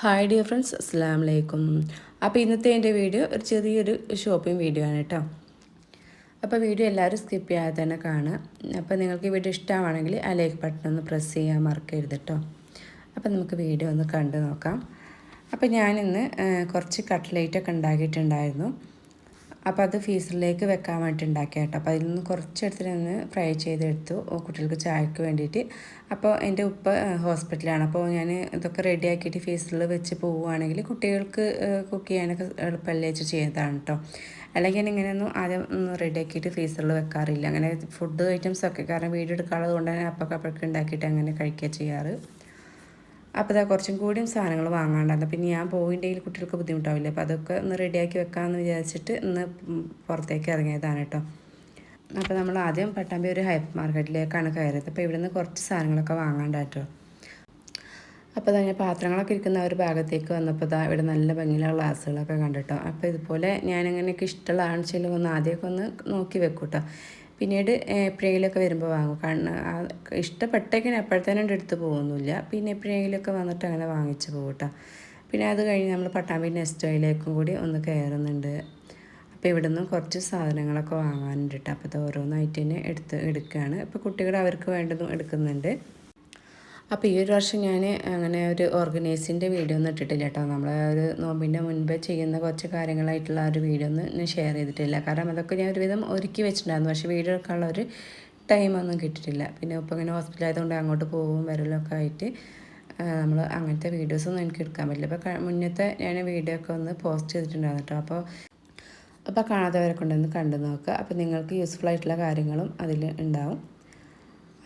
Hi dear friends, അസ്സലാമു അലൈക്കും. അപ്പോൾ ഇന്നത്തെ എൻ്റെ വീഡിയോ ഒരു ചെറിയൊരു ഷോപ്പിംഗ് വീഡിയോ ആണ് കേട്ടോ. അപ്പോൾ വീഡിയോ എല്ലാവരും സ്കിപ്പ് ചെയ്യാതെ തന്നെ കാണുക. അപ്പോൾ നിങ്ങൾക്ക് ഈ വീഡിയോ ഇഷ്ടമാണെങ്കിൽ ആ ലൈക്ക് ബട്ടൺ ഒന്ന് പ്രസ് ചെയ്യാൻ മറക്കരുത് കേട്ടോ. അപ്പോൾ നമുക്ക് വീഡിയോ ഒന്ന് കണ്ടു നോക്കാം. അപ്പോൾ ഞാനിന്ന് കുറച്ച് കട്ട്ലേറ്റൊക്കെ ഉണ്ടാക്കിയിട്ടുണ്ടായിരുന്നു. അപ്പോൾ അത് ഫീസറിലേക്ക് വെക്കാൻ വേണ്ടിയിട്ട് ഉണ്ടാക്കിയ കേട്ടോ. അപ്പോൾ അതിൽ നിന്ന് കുറച്ചെടുത്തിട്ട് ഒന്ന് ഫ്രൈ ചെയ്തെടുത്തു കുട്ടികൾക്ക് ചായക്ക് വേണ്ടിയിട്ട്. അപ്പോൾ എൻ്റെ ഉപ്പ ഹോസ്പിറ്റലാണ്. അപ്പോൾ ഞാൻ ഇതൊക്കെ റെഡിയാക്കിയിട്ട് ഫീസറിൽ വെച്ച് പോവുകയാണെങ്കിൽ കുട്ടികൾക്ക് കുക്ക് ചെയ്യാനൊക്കെ എളുപ്പമല്ലേ വെച്ച് ചെയ്യുന്നതാണ് കേട്ടോ. അല്ലെങ്കിൽ ഞാൻ ഇങ്ങനെയൊന്നും ആദ്യം ഒന്ന് റെഡിയാക്കിയിട്ട് ഫീസറിൽ വെക്കാറില്ല. അങ്ങനെ ഫുഡ് ഐറ്റംസൊക്കെ കാരണം വീഡിയോ എടുക്കാനുള്ളത് കൊണ്ട് തന്നെ അപ്പൊക്കെ ഉണ്ടാക്കിയിട്ട് അങ്ങനെ കഴിക്കുക ചെയ്യാറ്. അപ്പോൾ ഇതാ കുറച്ചും കൂടിയും സാധനങ്ങൾ വാങ്ങാണ്ടായിരുന്നു. പിന്നെ ഞാൻ പോയിൻ്റെയിൽ കുട്ടികൾക്ക് ബുദ്ധിമുട്ടാവില്ല. അപ്പോൾ അതൊക്കെ ഒന്ന് റെഡിയാക്കി വെക്കാമെന്ന് വിചാരിച്ചിട്ട് ഇന്ന് പുറത്തേക്ക് ഇറങ്ങിയതാണ് കേട്ടോ. അപ്പോൾ നമ്മൾ ആദ്യം പട്ടാമ്പി ഒരു ഹൈപ്പർ മാർക്കറ്റിലേക്കാണ് കയറിയത്. അപ്പോൾ ഇവിടെ നിന്ന് കുറച്ച് സാധനങ്ങളൊക്കെ വാങ്ങാണ്ടായിട്ടോ. അപ്പോൾ തന്നെ പാത്രങ്ങളൊക്കെ ഇരിക്കുന്ന ഒരു ഭാഗത്തേക്ക് വന്നപ്പോൾ ഇതാ ഇവിടെ നല്ല ഭംഗിയുള്ള ഗ്ലാസ്സുകളൊക്കെ കണ്ടിട്ടോ. അപ്പോൾ ഇതുപോലെ ഞാനിങ്ങനെയൊക്കെ ഇഷ്ടമുള്ളതാണ് വെച്ചാൽ ഒന്ന് ആദ്യമൊക്കെ ഒന്ന് നോക്കി വെക്കും കേട്ടോ. പിന്നീട് എപ്പോഴെങ്കിലുമൊക്കെ വരുമ്പോൾ വാങ്ങും. കാരണം ഇഷ്ടപ്പെട്ടേക്കിന് എപ്പോഴത്തേനും എടുത്ത് പോകുന്നില്ല. പിന്നെ എപ്പോഴെങ്കിലുമൊക്കെ വന്നിട്ട് അങ്ങനെ വാങ്ങിച്ച് പോകും കേട്ടോ. പിന്നെ അത് കഴിഞ്ഞ് നമ്മൾ പട്ടാമ്പി നെസ്റ്റോയിലേക്കും കൂടി ഒന്ന് കയറുന്നുണ്ട്. അപ്പോൾ ഇവിടെ നിന്നും കുറച്ച് സാധനങ്ങളൊക്കെ വാങ്ങാനുണ്ട് കേട്ടോ. അപ്പോൾ ഇത് ഓരോന്നായിട്ട് തന്നെ എടുക്കുകയാണ്. ഇപ്പോൾ കുട്ടികൾ അവർക്ക് വേണ്ടതും എടുക്കുന്നുണ്ട്. അപ്പോൾ ഈ ഒരു വർഷം ഞാൻ അങ്ങനെ ഒരു ഓർഗനൈസിൻ്റെ വീഡിയോ ഒന്നും ഇട്ടിട്ടില്ല കേട്ടോ. നമ്മളെ ഒരു നോമ്പിൻ്റെ മുൻപേ ചെയ്യുന്ന കുറച്ച് കാര്യങ്ങളായിട്ടുള്ള ഒരു വീഡിയോ ഒന്നും ഞാൻ ഷെയർ ചെയ്തിട്ടില്ല. കാരണം അതൊക്കെ ഞാൻ ഒരുവിധം ഒരുക്കി വെച്ചിട്ടുണ്ടായിരുന്നു. പക്ഷേ വീഡിയോ എടുക്കാനുള്ള ഒരു ടൈമൊന്നും കിട്ടിയിട്ടില്ല. പിന്നെ ഇപ്പോൾ ഇങ്ങനെ ഹോസ്പിറ്റലായതുകൊണ്ട് അങ്ങോട്ട് പോകും വരലൊക്കെ ആയിട്ട് നമ്മൾ അങ്ങനത്തെ വീഡിയോസൊന്നും എനിക്ക് എടുക്കാൻ പറ്റില്ല. അപ്പോൾ മുന്നത്തെ ഞാൻ വീഡിയോ ഒക്കെ ഒന്ന് പോസ്റ്റ് ചെയ്തിട്ടുണ്ടായിരുന്നു കേട്ടോ. അപ്പോൾ കാണാത്തവരെ കൊണ്ടൊന്ന് കണ്ടു നോക്കുക. അപ്പോൾ നിങ്ങൾക്ക് യൂസ്ഫുൾ ആയിട്ടുള്ള കാര്യങ്ങളും അതിൽ ഉണ്ടാവും.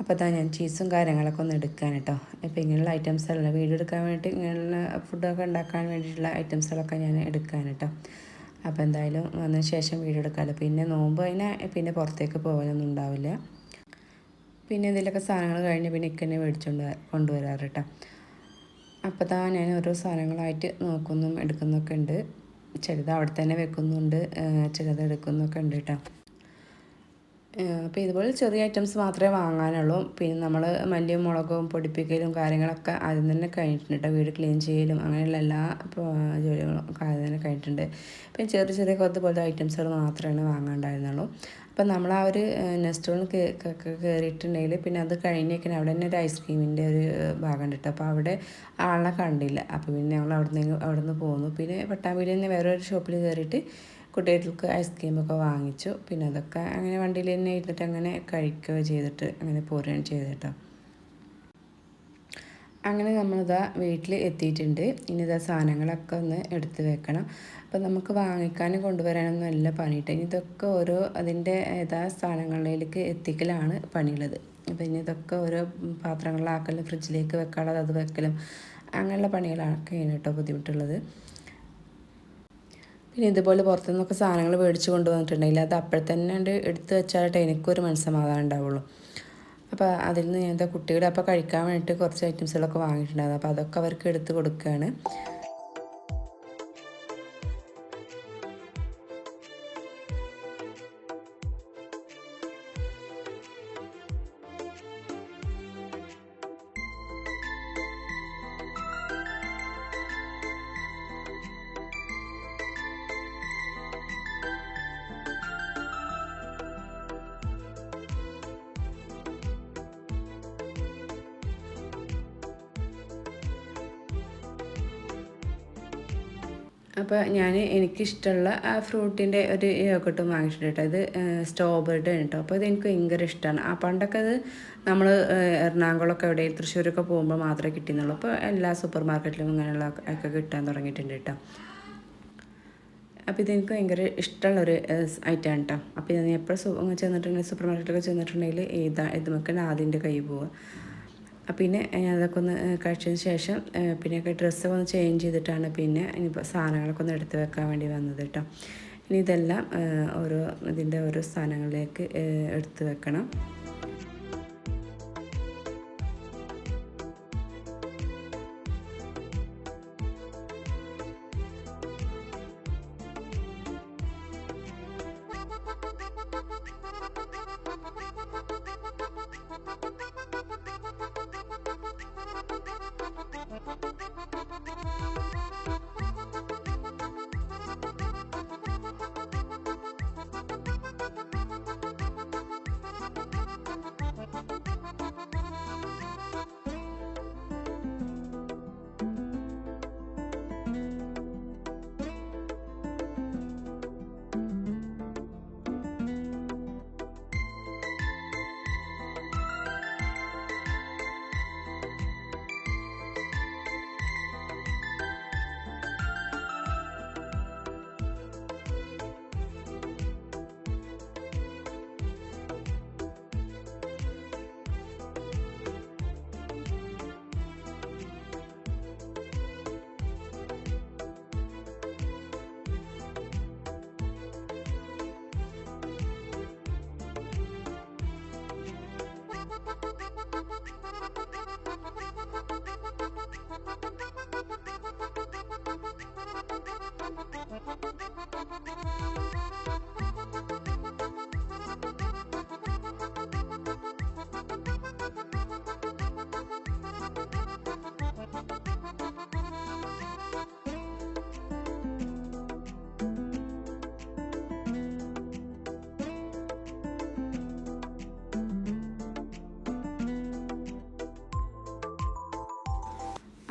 അപ്പോൾ അതാ ഞാൻ ചീസും കാര്യങ്ങളൊക്കെ ഒന്ന് എടുക്കാൻ കേട്ടോ. ഇപ്പോൾ ഇങ്ങനെയുള്ള ഐറ്റംസുള്ള വീഡിയോ എടുക്കാൻ വേണ്ടിയിട്ട് ഇങ്ങനെയുള്ള ഫുഡൊക്കെ ഉണ്ടാക്കാൻ വേണ്ടിയിട്ടുള്ള ഐറ്റംസുകളൊക്കെ ഞാൻ എടുക്കാൻ കേട്ടോ. അപ്പോൾ എന്തായാലും വന്നതിന് ശേഷം വീഡിയോ എടുക്കാമല്ലോ. പിന്നെ നോമ്പ് പിന്നെ പുറത്തേക്ക് പോകാനൊന്നും ഉണ്ടാവില്ല. പിന്നെ എന്തെങ്കിലുമൊക്കെ സാധനങ്ങൾ കഴിഞ്ഞ് പിന്നെ ഇക്കന്നെ മേടിച്ചുകൊണ്ട് കൊണ്ടുവരാറ് കേട്ടോ. അപ്പോൾ അതാ ഞാൻ ഓരോ സാധനങ്ങളായിട്ട് നോക്കുന്നും എടുക്കുന്നൊക്കെ ഉണ്ട്. ചിലത് അവിടെ തന്നെ വെക്കുന്നുണ്ട്, ചിലത് എടുക്കുന്നൊക്കെ ഉണ്ട് കേട്ടോ. അപ്പോൾ ഇതുപോലെ ചെറിയ ഐറ്റംസ് മാത്രമേ വാങ്ങാനുള്ളൂ. പിന്നെ നമ്മൾ മല്ലിയും മുളകും പൊടിപ്പിക്കലും കാര്യങ്ങളൊക്കെ ആദ്യം തന്നെ കഴിഞ്ഞിട്ടുണ്ട് കേട്ടോ. വീട് ക്ലീൻ ചെയ്യലും അങ്ങനെയുള്ള എല്ലാ ജോലികളും ആദ്യം തന്നെ കഴിഞ്ഞിട്ടുണ്ട്. പിന്നെ ചെറിയ പോലത്തെ ഐറ്റംസുകൾ മാത്രമേ വാങ്ങാണ്ടായിരുന്നുള്ളൂ. അപ്പം നമ്മൾ ആ ഒരു നെസ്റ്റോളിൽ കയറിയിട്ടുണ്ടെങ്കിൽ പിന്നെ അത് കഴിഞ്ഞേക്കിന് അവിടെ തന്നെ ഒരു ഐസ്ക്രീമിൻ്റെ ഒരു ഭാഗം ഉണ്ട് കേട്ടോ. അപ്പോൾ അവിടെ ആളെ കണ്ടില്ല. അപ്പോൾ പിന്നെ ഞങ്ങൾ അവിടെ നിന്ന് പോന്നു. പിന്നെ പട്ടാമ്പിയിൽ നിന്ന് വേറൊരു ഷോപ്പിൽ കയറിയിട്ട് കുട്ടികൾക്ക് ഐസ്ക്രീമൊക്കെ വാങ്ങിച്ചു. പിന്നെ അതൊക്കെ അങ്ങനെ വണ്ടിയിൽ തന്നെ ഇരുന്നിട്ട് അങ്ങനെ കഴിക്കുക ചെയ്തിട്ട് അങ്ങനെ പോരുകയാണ് ചെയ്തിട്ടോ. അങ്ങനെ നമ്മളിതാ വീട്ടിൽ എത്തിയിട്ടുണ്ട്. ഇനി ഇതാ സാധനങ്ങളൊക്കെ ഒന്ന് എടുത്ത് വെക്കണം. അപ്പോൾ നമുക്ക് വാങ്ങിക്കാനും കൊണ്ടുവരാനൊന്നും നല്ല പണിയിട്ട് ഇതൊക്കെ ഓരോ അതിൻ്റെ സ്ഥാനങ്ങളിലേക്ക് എത്തിക്കലാണ് പണിയുള്ളത്. അപ്പോൾ ഇനി ഇതൊക്കെ ഓരോ പാത്രങ്ങളിലാക്കലും ഫ്രിഡ്ജിലേക്ക് വെക്കാനുള്ളത് അത് വെക്കലും അങ്ങനെയുള്ള പണികളൊക്കെയാണ് കേട്ടോ ബുദ്ധിമുട്ടുള്ളത്. പിന്നെ ഇതുപോലെ പുറത്തുനിന്നൊക്കെ സാധനങ്ങൾ മേടിച്ച് കൊണ്ടുവന്നിട്ടുണ്ടെങ്കിൽ അത് അപ്പോഴത്തന്നെ എടുത്ത് വെച്ചാലേ എനിക്കൊരു മനസ്സമാധാനം ഉണ്ടാവുള്ളൂ. അപ്പോൾ അതിൽ നിന്ന് ഞാൻ കുട്ടികളുടെ അപ്പോൾ കഴിക്കാൻ വേണ്ടിയിട്ട് കുറച്ച് ഐറ്റംസുകളൊക്കെ വാങ്ങിയിട്ടുണ്ടായിരുന്നു. അപ്പോൾ അതൊക്കെ അവർക്ക് എടുത്ത് കൊടുക്കുകയാണ്. അപ്പോൾ എനിക്കിഷ്ടമുള്ള ആ ഫ്രൂട്ടിൻ്റെ ഒരു യോഗട്ടും വാങ്ങിയിട്ടുണ്ട് കേട്ടോ. ഇത് സ്ട്രോബെറിയുടെ കേട്ടോ. അപ്പോൾ ഇത് എനിക്ക് ഭയങ്കര ഇഷ്ടമാണ്. പണ്ടൊക്കെ അത് നമ്മൾ എറണാകുളമൊക്കെ എവിടെ തൃശ്ശൂരൊക്കെ പോകുമ്പോൾ മാത്രമേ കിട്ടുന്നുള്ളൂ. അപ്പോൾ എല്ലാ സൂപ്പർ മാർക്കറ്റിലും ഇങ്ങനെയുള്ള ഒക്കെ കിട്ടാൻ തുടങ്ങിയിട്ടുണ്ട് കേട്ടോ. അപ്പോൾ ഇതെനിക്ക് ഭയങ്കര ഇഷ്ടമുള്ളൊരു ഐറ്റമാണ് കേട്ടോ. അപ്പോൾ ഞാൻ എപ്പോഴും ചെന്നിട്ടുണ്ടെങ്കിൽ സൂപ്പർ മാർക്കറ്റിലൊക്കെ ചെന്നിട്ടുണ്ടെങ്കിൽ ഇതുമൊക്കെ ആദ്യൻ്റെ കൈ പോവുക. പിന്നെ ഞാൻ അതൊക്കെ ഒന്ന് കഴിച്ചതിന് ശേഷം പിന്നെയൊക്കെ ഡ്രസ്സൊക്കെ ഒന്ന് ചേഞ്ച് ചെയ്തിട്ടാണ് പിന്നെ ഇനിയിപ്പോൾ സാധനങ്ങളൊക്കെ ഒന്ന് എടുത്ത് വെക്കാൻ വേണ്ടി വന്നത് കേട്ടോ. ഇനി ഇതെല്ലാം ഇതിൻ്റെ ഓരോ സാധനങ്ങളിലേക്ക് എടുത്ത് വെക്കണം.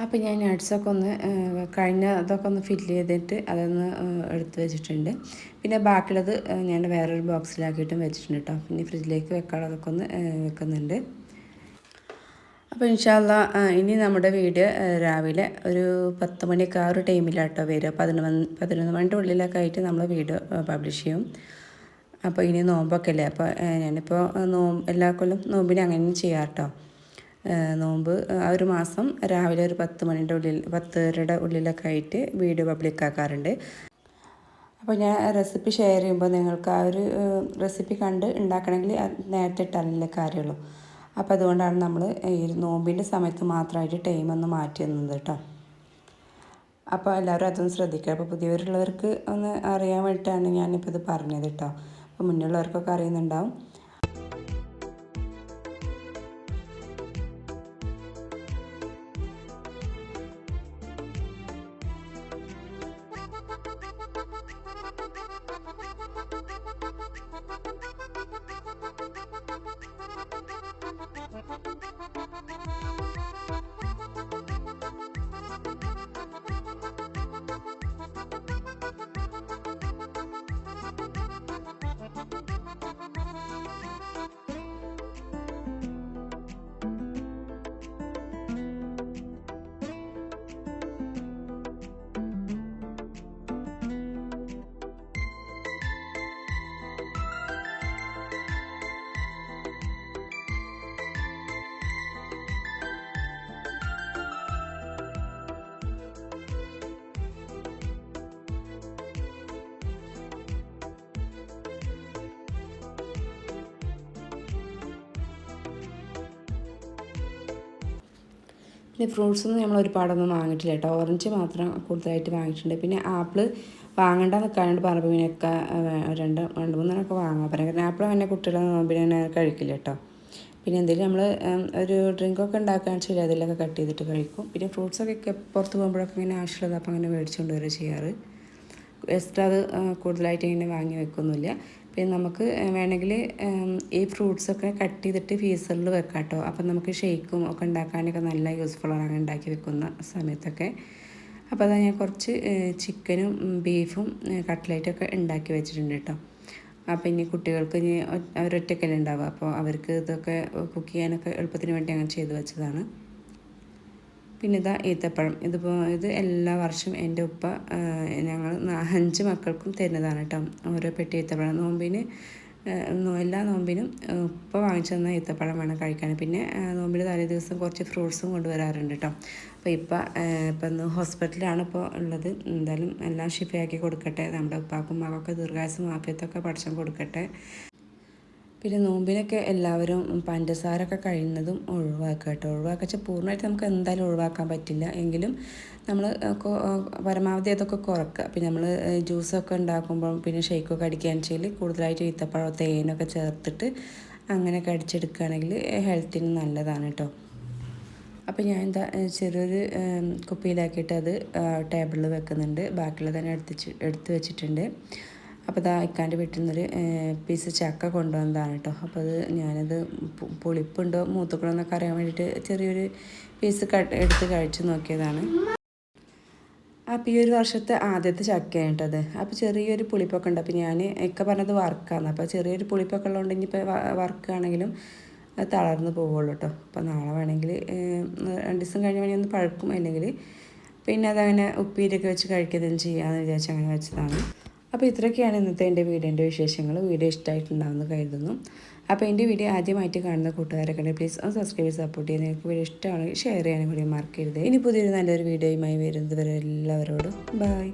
അപ്പോൾ ഞാൻ നട്ട്സൊക്കെ ഒന്ന് കഴിഞ്ഞ അതൊക്കെ ഒന്ന് ഫില്ല് ചെയ്തിട്ട് അതൊന്ന് എടുത്ത് വെച്ചിട്ടുണ്ട്. പിന്നെ ബാക്കിയുള്ളത് ഞാൻ വേറൊരു ബോക്സിലാക്കിയിട്ടും വെച്ചിട്ടുണ്ട് കേട്ടോ. പിന്നെ ഫ്രിഡ്ജിലേക്ക് വെക്കാനുള്ളതൊക്കെ ഒന്ന് വെക്കുന്നുണ്ട്. അപ്പോൾ ഇൻഷാ അല്ലാഹ് ഇനി നമ്മുടെ വീഡിയോ രാവിലെ ഒരു 10 മണിയൊക്കെ ആ ഒരു ടൈമിലാട്ടോ വരിക. 11 മണിൻ്റെ ഉള്ളിലൊക്കെ ആയിട്ട് നമ്മൾ വീഡിയോ പബ്ലിഷ് ചെയ്യും. അപ്പോൾ ഇനി നോമ്പൊക്കെ അല്ലേ, അപ്പോൾ ഞാനിപ്പോൾ എല്ലാ കൊല്ലം നോമ്പിന് അങ്ങനെ ചെയ്യാം കേട്ടോ. നോമ്പ് ആ ഒരു മാസം രാവിലെ ഒരു 10:30 ഉള്ളിലൊക്കെ ആയിട്ട് വീഡിയോ പബ്ലിക് ആക്കാറുണ്ട്. അപ്പോൾ ഞാൻ റെസിപ്പി ഷെയർ ചെയ്യുമ്പോൾ നിങ്ങൾക്ക് ആ ഒരു റെസിപ്പി കണ്ട് ഉണ്ടാക്കണമെങ്കിൽ നേരത്തെ ഇട്ടാലല്ലേ കാര്യമുള്ളൂ. അപ്പോൾ അതുകൊണ്ടാണ് നമ്മൾ ഈ നോമ്പിൻ്റെ സമയത്ത് മാത്രമായിട്ട് ടൈമൊന്ന് മാറ്റി തന്നത് കേട്ടോ. അപ്പോൾ എല്ലാവരും അതൊന്ന് ശ്രദ്ധിക്കുക. അപ്പോൾ പുതിയവരുള്ളവർക്ക് ഒന്ന് അറിയാൻ വേണ്ടിയിട്ടാണ് ഞാനിപ്പോൾ ഇത് പറഞ്ഞത് കേട്ടോ. അപ്പോൾ മുന്നുള്ളവർക്കൊക്കെ അറിയുന്നുണ്ടാവും. പിന്നെ ഫ്രൂട്ട്സൊന്നും നമ്മൾ ഒരുപാടൊന്നും വാങ്ങിയിട്ടില്ല കേട്ടോ. ഓറഞ്ച് മാത്രം കൂടുതലായിട്ട് വാങ്ങിയിട്ടുണ്ട്. പിന്നെ ആപ്പിൾ വാങ്ങണ്ട നിൽക്കാനായിട്ട് പറഞ്ഞപ്പോൾ പിന്നെയൊക്കെ രണ്ട് മൂന്നെണ്ണമൊക്കെ വാങ്ങാൻ പറയാം. കാരണം ആപ്പിൾ തന്നെ കുട്ടികളെ നോമ്പിനെ കഴിക്കില്ല കേട്ടോ. പിന്നെ എന്തെങ്കിലും നമ്മൾ ഒരു ഡ്രിങ്കൊക്കെ ഉണ്ടാക്കുകയാണെന്ന് വെച്ചാൽ അതിലൊക്കെ കട്ട് ചെയ്തിട്ട് കഴിക്കും. പിന്നെ ഫ്രൂട്ട്സൊക്കെ പുറത്ത് പോകുമ്പോഴൊക്കെ ഇങ്ങനെ ആവശ്യമുള്ളത് അപ്പോൾ അങ്ങനെ മേടിച്ചുകൊണ്ട് വരിക ചെയ്യാറ്. എക്സ്ട്രാ അത് കൂടുതലായിട്ട് ഇങ്ങനെ വാങ്ങി വെക്കൊന്നുമില്ല. പിന്നെ നമുക്ക് വേണമെങ്കിൽ ഈ ഫ്രൂട്ട്സൊക്കെ കട്ട് ചെയ്തിട്ട് ഫ്രീസറിൽ വെക്കാം കേട്ടോ. അപ്പം നമുക്ക് ഷേക്കും ഒക്കെ ഉണ്ടാക്കാനൊക്കെ നല്ല യൂസ്ഫുള്ളാണ് അങ്ങനെ ഉണ്ടാക്കി വെക്കുന്ന സമയത്തൊക്കെ. അപ്പോൾ അതാ ഞാൻ കുറച്ച് ചിക്കനും ബീഫും കട്ട്ലേറ്റൊക്കെ ഉണ്ടാക്കി വെച്ചിട്ടുണ്ട് കേട്ടോ. അപ്പോൾ ഇനി കുട്ടികൾക്ക് ഇനി അവരൊറ്റക്കല്ലേ ഉണ്ടാവുക, അപ്പോൾ അവർക്ക് ഇതൊക്കെ കുക്ക് ചെയ്യാനൊക്കെ എളുപ്പത്തിന് വേണ്ടി അങ്ങനെ ചെയ്ത് വെച്ചതാണ്. പിന്നെ ഇതാ ഈത്തപ്പഴം. ഇത് എല്ലാ വർഷവും എൻ്റെ ഉപ്പ ഞങ്ങൾ 5 മക്കൾക്കും തരുന്നതാണ് കേട്ടോ. ഓരോ പെട്ടി ഈത്തപ്പഴം നോമ്പിന് എല്ലാ നോമ്പിനും ഉപ്പ വാങ്ങിച്ചു തന്ന ഈത്തപ്പഴം വേണം കഴിക്കാൻ. പിന്നെ നോമ്പിന് തലേ ദിവസം കുറച്ച് ഫ്രൂട്ട്സും കൊണ്ടുവരാറുണ്ട് കേട്ടോ. അപ്പോൾ ഇപ്പം ഹോസ്പിറ്റലിലാണ് ഇപ്പോൾ ഉള്ളത്. എന്തായാലും എല്ലാം ഷിഫയാക്കി കൊടുക്കട്ടെ. നമ്മുടെ ഉപ്പാക്കും മകൾക്ക് ദീർഘായുസ്സും ആഫിയത്തൊക്കെ പഠിച്ചും കൊടുക്കട്ടെ. പിന്നെ നോമ്പിനൊക്കെ എല്ലാവരും പഞ്ചസാരൊക്കെ കഴിയുന്നതും ഒഴിവാക്കുക കേട്ടോ. ഒഴിവാക്കുക പൂർണ്ണമായിട്ട് നമുക്ക് എന്തായാലും ഒഴിവാക്കാൻ പറ്റില്ല. എങ്കിലും നമ്മൾ പരമാവധി അതൊക്കെ കുറക്കുക. പിന്നെ നമ്മൾ ജ്യൂസൊക്കെ ഉണ്ടാക്കുമ്പോൾ പിന്നെ ഷേക്കൊക്കെ അടിക്കുകയാണെന്ന് വെച്ചാൽ കൂടുതലായിട്ട് ഈത്തപ്പഴം തേനൊക്കെ ചേർത്തിട്ട് അങ്ങനെ കടിച്ചെടുക്കുകയാണെങ്കിൽ ഹെൽത്തിന് നല്ലതാണ് കേട്ടോ. അപ്പോൾ ഞാൻ എന്താ ചെറിയൊരു കുപ്പിയിലാക്കിയിട്ട് അത് ടേബിളിൽ വെക്കുന്നുണ്ട്. ബാക്കിയുള്ളത് തന്നെ എടുത്ത് വെച്ചിട്ടുണ്ട്. അപ്പോൾ ഇതാ ഇക്കാൻ്റെ വീട്ടിൽ നിന്നൊരു പീസ് ചക്ക കൊണ്ടുവന്നതാണ് കേട്ടോ. അപ്പോൾ അത് ഞാനത് പുളിപ്പുണ്ടോ മൂത്തുക്കളോ എന്നൊക്കെ അറിയാൻ വേണ്ടിയിട്ട് ചെറിയൊരു പീസ് എടുത്ത് കഴിച്ച് നോക്കിയതാണ്. അപ്പോൾ ഈ ഒരു വർഷത്തെ ആദ്യത്തെ ചക്കയാണ് കേട്ടോ അത്. അപ്പോൾ ചെറിയൊരു പുളിപ്പൊക്കെ ഉണ്ട്. അപ്പോൾ ഞാൻ ഒക്കെ പറഞ്ഞത് വറുക്കാന്ന്. അപ്പോൾ ചെറിയൊരു പുളിപ്പൊക്കെ ഉള്ളതുകൊണ്ട് ഇനിയിപ്പോൾ വറുക്കുകയാണെങ്കിലും അത് തളർന്ന് പോവുള്ളൂ കേട്ടോ. അപ്പോൾ നാളെ വേണമെങ്കിൽ 2 ദിവസം കഴിഞ്ഞ് വേണമെങ്കിൽ ഒന്ന് പഴുക്കും. അല്ലെങ്കിൽ പിന്നെ അതങ്ങനെ ഉപ്പീരൊക്കെ വെച്ച് കഴിക്കുകയും ചെയ്യാമെന്ന് വിചാരിച്ച് അങ്ങനെ വെച്ചതാണ്. അപ്പോൾ ഇത്രയൊക്കെയാണ് ഇന്നത്തെ എൻ്റെ വീഡിയോൻ്റെ വിശേഷങ്ങൾ. വീഡിയോ ഇഷ്ടമായിട്ടുണ്ടാവുമെന്ന് കരുതുന്നു. അപ്പോൾ എൻ്റെ വീഡിയോ ആദ്യമായിട്ട് കാണുന്ന കൂട്ടുകാരൊക്കെ പ്ലീസ് ഒന്ന് സബ്സ്ക്രൈബ് ചെയ്ത് സപ്പോർട്ട് ചെയ്യാൻ. നിങ്ങൾക്ക് വീഡിയോ ഇഷ്ടമാണെങ്കിൽ ഷെയർ ചെയ്യാനും കൂടി മറക്കരുത്. ഇനി പുതിയൊരു നല്ലൊരു വീഡിയോയുമായി വരുന്നത് വരെ എല്ലാവരോടും ബൈ.